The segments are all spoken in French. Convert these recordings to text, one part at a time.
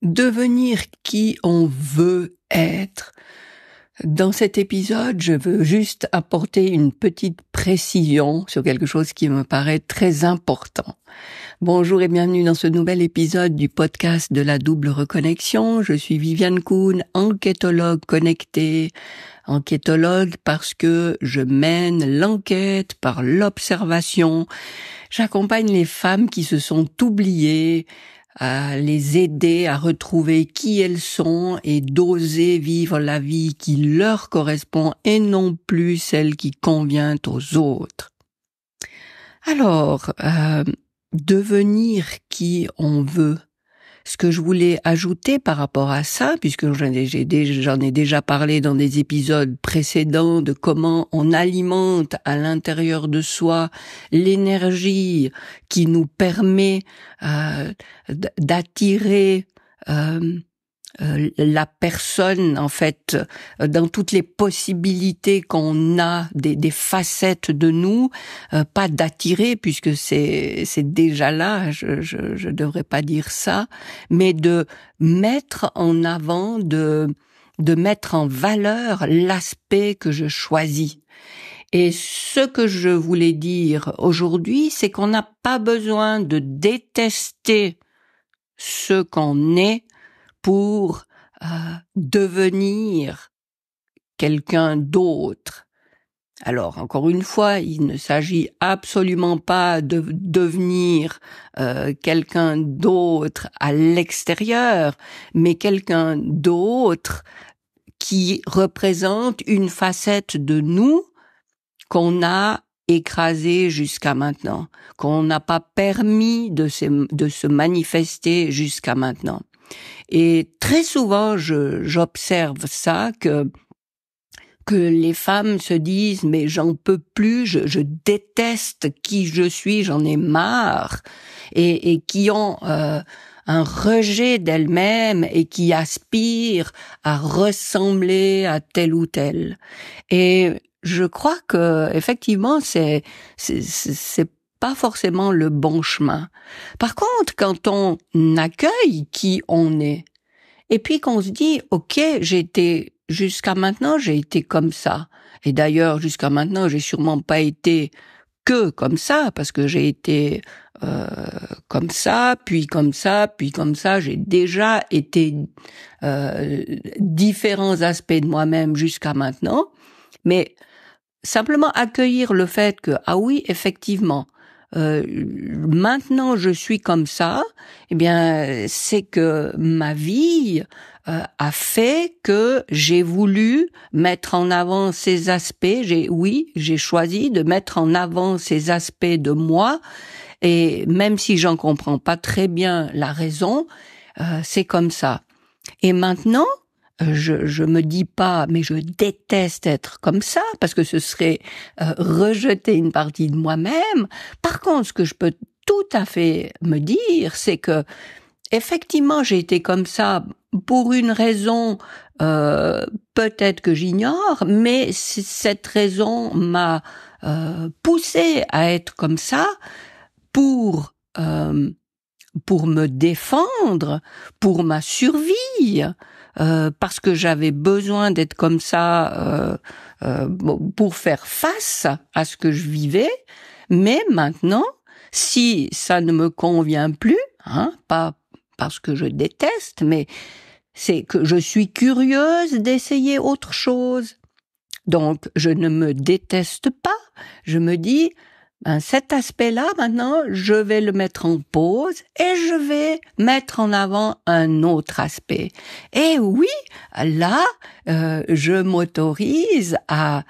Devenir qui on veut être. Dans cet épisode, je veux juste apporter une petite précision sur quelque chose qui me paraît très important. Bonjour et bienvenue dans ce nouvel épisode du podcast de la double reconnexion. Je suis Viviane Kuhn, enquêtologue connectée. Enquêtologue parce que je mène l'enquête par l'observation. J'accompagne les femmes qui se sont oubliées, à les aider à retrouver qui elles sont et d'oser vivre la vie qui leur correspond et non plus celle qui convient aux autres. Alors, devenir qui on veut. Ce que je voulais ajouter par rapport à ça, puisque j'en ai déjà parlé dans des épisodes précédents de comment on alimente à l'intérieur de soi l'énergie qui nous permet d'attirer la personne, en fait, dans toutes les possibilités qu'on a, des facettes de nous, pas d'attirer, puisque c'est déjà là, je devrais pas dire ça, mais de mettre en avant, de mettre en valeur l'aspect que je choisis. Et ce que je voulais dire aujourd'hui, c'est qu'on n'a pas besoin de détester ce qu'on est pour devenir quelqu'un d'autre. Alors, encore une fois, il ne s'agit absolument pas de devenir quelqu'un d'autre à l'extérieur, mais quelqu'un d'autre qui représente une facette de nous qu'on a écrasée jusqu'à maintenant, qu'on n'a pas permis de se manifester jusqu'à maintenant. Et très souvent, j'observe ça, que les femmes se disent « mais j'en peux plus, je déteste qui je suis, j'en ai marre », et qui ont un rejet d'elles-mêmes et qui aspirent à ressembler à tel ou tel. Et je crois que effectivement, c'est pas forcément le bon chemin. Par contre, quand on accueille qui on est, et puis qu'on se dit, ok, jusqu'à maintenant, j'ai été comme ça. Et d'ailleurs, jusqu'à maintenant, j'ai sûrement pas été que comme ça, parce que j'ai été comme ça, puis comme ça, puis comme ça. J'ai déjà été différents aspects de moi-même jusqu'à maintenant. Mais simplement accueillir le fait que, ah oui, effectivement, maintenant je suis comme ça, eh bien c'est que ma vie a fait que j'ai voulu mettre en avant ces aspects. J'ai choisi de mettre en avant ces aspects de moi, et même si j'en comprends pas très bien la raison, c'est comme ça. Et maintenant, je me dis pas, mais je déteste être comme ça, parce que ce serait rejeter une partie de moi-même. Par contre, ce que je peux tout à fait me dire, c'est que effectivement, j'ai été comme ça pour une raison peut-être que j'ignore, mais cette raison m'a poussé à être comme ça pour me défendre, pour ma survie. Parce que j'avais besoin d'être comme ça pour faire face à ce que je vivais. Mais maintenant, si ça ne me convient plus, pas parce que je déteste, mais c'est que je suis curieuse d'essayer autre chose. Donc, je ne me déteste pas. Je me dis, cet aspect-là, maintenant, je vais le mettre en pause et je vais mettre en avant un autre aspect. Et oui, là, je m'autorise à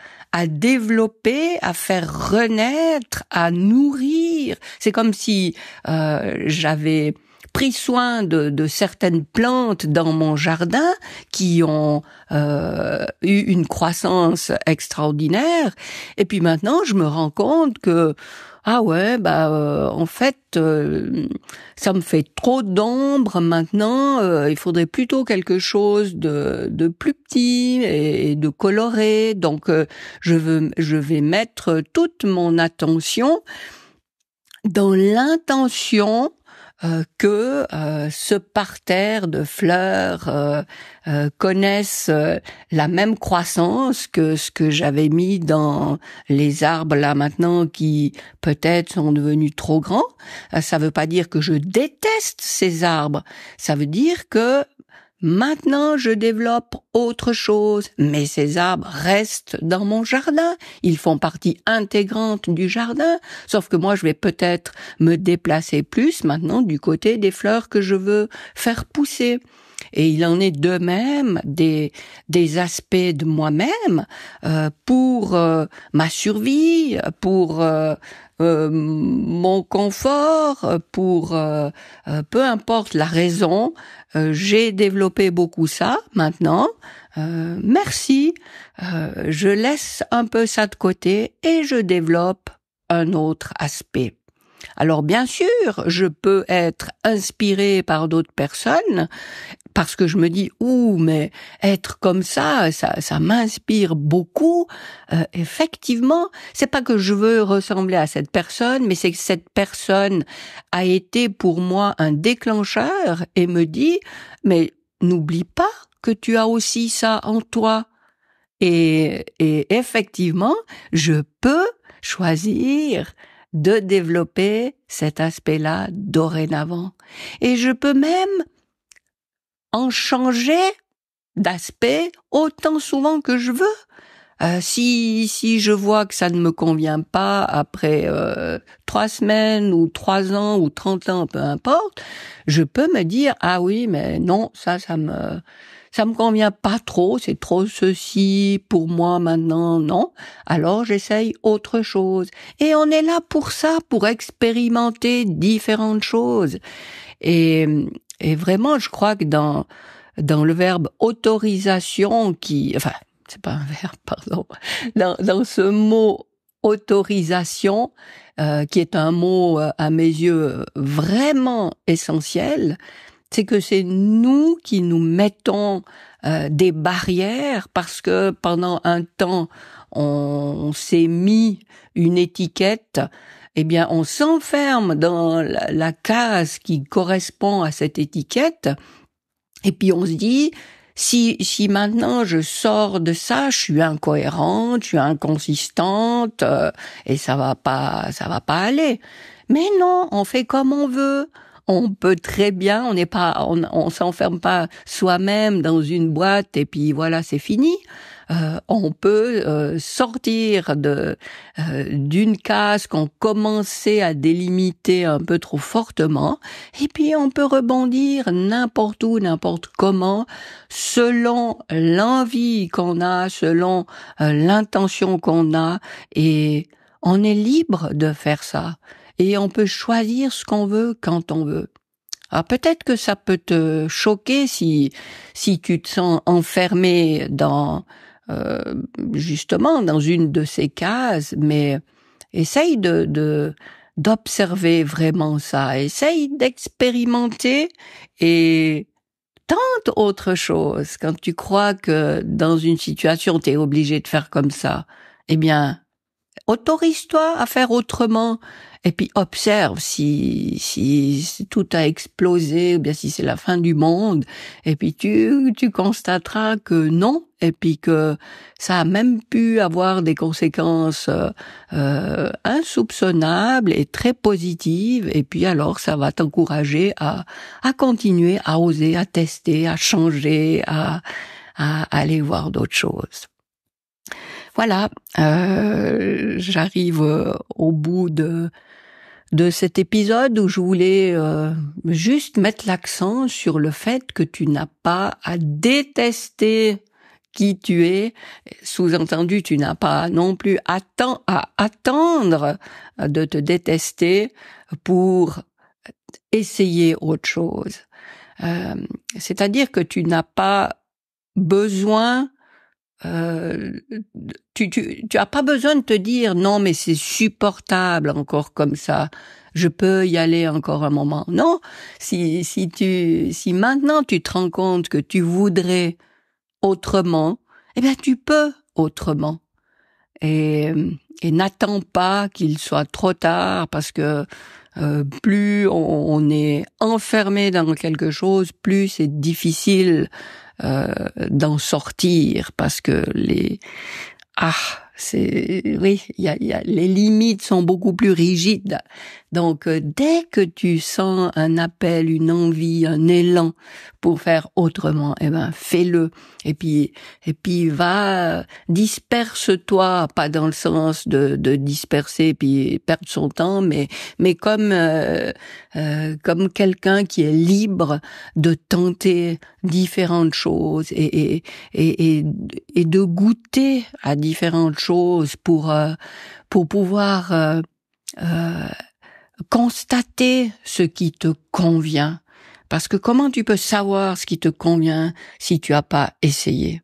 développer, à faire renaître, à nourrir. C'est comme si j'avais pris soin de certaines plantes dans mon jardin qui ont eu une croissance extraordinaire, et puis maintenant je me rends compte que en fait ça me fait trop d'ombre maintenant, il faudrait plutôt quelque chose de plus petit et de coloré, donc je vais mettre toute mon attention dans l'intention que ce parterre de fleurs connaissent la même croissance que ce que j'avais mis dans les arbres là maintenant qui peut-être sont devenus trop grands. Ça veut pas dire que je déteste ces arbres, ça veut dire que maintenant, je développe autre chose, mais ces arbres restent dans mon jardin. Ils font partie intégrante du jardin, sauf que moi, je vais peut-être me déplacer plus maintenant du côté des fleurs que je veux faire pousser. Et il en est de même des aspects de moi-même pour ma survie, pour mon confort, pour peu importe la raison. J'ai développé beaucoup ça maintenant. Merci. Je laisse un peu ça de côté et je développe un autre aspect. Alors bien sûr, je peux être inspirée par d'autres personnes parce que je me dis mais être comme ça m'inspire beaucoup. Effectivement, c'est pas que je veux ressembler à cette personne, mais c'est que cette personne a été pour moi un déclencheur et me dit mais n'oublie pas que tu as aussi ça en toi. Et effectivement, je peux choisir de développer cet aspect-là dorénavant. Et je peux même en changer d'aspect autant souvent que je veux. Si je vois que ça ne me convient pas après 3 semaines ou 3 ans ou 30 ans, peu importe, je peux me dire ah oui mais non ça me convient pas trop, c'est trop ceci pour moi maintenant, non. Alors j'essaye autre chose. Et on est là pour ça, pour expérimenter différentes choses. Et vraiment, je crois que dans le verbe autorisation c'est pas un verbe, pardon. Dans ce mot autorisation, qui est un mot à mes yeux vraiment essentiel, c'est que c'est nous qui nous mettons des barrières parce que pendant un temps on s'est mis une étiquette, eh bien on s'enferme dans la case qui correspond à cette étiquette et puis on se dit si maintenant je sors de ça, je suis incohérente, je suis inconsistante et ça va pas aller. Mais non, on fait comme on veut. On peut très bien, on s'enferme pas soi-même dans une boîte et puis voilà, c'est fini. On peut sortir d'une case qu'on commençait à délimiter un peu trop fortement et puis on peut rebondir n'importe où, n'importe comment, selon l'envie qu'on a, selon l'intention qu'on a et on est libre de faire ça. Et on peut choisir ce qu'on veut quand on veut. Alors peut-être que ça peut te choquer si tu te sens enfermé justement dans une de ces cases, mais essaye d'observer vraiment ça, essaye d'expérimenter et tente autre chose. Quand tu crois que dans une situation tu es obligé de faire comme ça, eh bien autorise-toi à faire autrement. Et puis observe si tout a explosé ou bien si c'est la fin du monde. Et puis tu constateras que non. Et puis que ça a même pu avoir des conséquences insoupçonnables et très positives. Et puis alors ça va t'encourager à continuer, à oser, à tester, à changer, à aller voir d'autres choses. Voilà, j'arrive au bout de cet épisode où je voulais juste mettre l'accent sur le fait que tu n'as pas à détester qui tu es. Sous-entendu, tu n'as pas non plus à attendre de te détester pour essayer autre chose. C'est-à-dire que tu n'as pas besoin tu as pas besoin de te dire non mais c'est supportable encore comme ça, je peux y aller encore un moment. Non, si maintenant tu te rends compte que tu voudrais autrement, eh bien tu peux autrement. Et n'attends pas qu'il soit trop tard parce que plus on est enfermé dans quelque chose, plus c'est difficile d'en sortir, parce que les limites sont beaucoup plus rigides. Donc, dès que tu sens un appel, une envie, un élan pour faire autrement, fais-le. Et puis disperse-toi, pas dans le sens de disperser puis perdre son temps, mais comme quelqu'un qui est libre de tenter différentes choses et de goûter à différentes choses pour pouvoir constater ce qui te convient. Parce que comment tu peux savoir ce qui te convient si tu as pas essayé?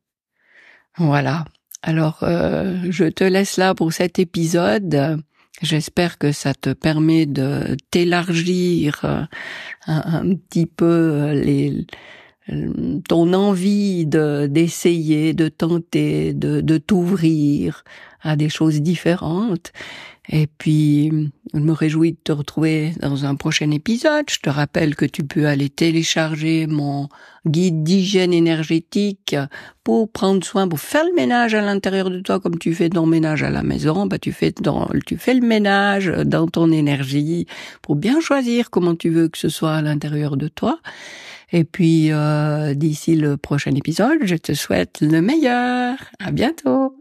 Voilà. Alors, je te laisse là pour cet épisode. J'espère que ça te permet de t'élargir un petit peu ton envie d'essayer, de tenter, de t'ouvrir à des choses différentes. Et puis, je me réjouis de te retrouver dans un prochain épisode. Je te rappelle que tu peux aller télécharger mon guide d'hygiène énergétique pour prendre soin, pour faire le ménage à l'intérieur de toi, comme tu fais ton ménage à la maison. Tu fais le ménage dans ton énergie pour bien choisir comment tu veux que ce soit à l'intérieur de toi. Et puis, d'ici le prochain épisode, je te souhaite le meilleur. À bientôt.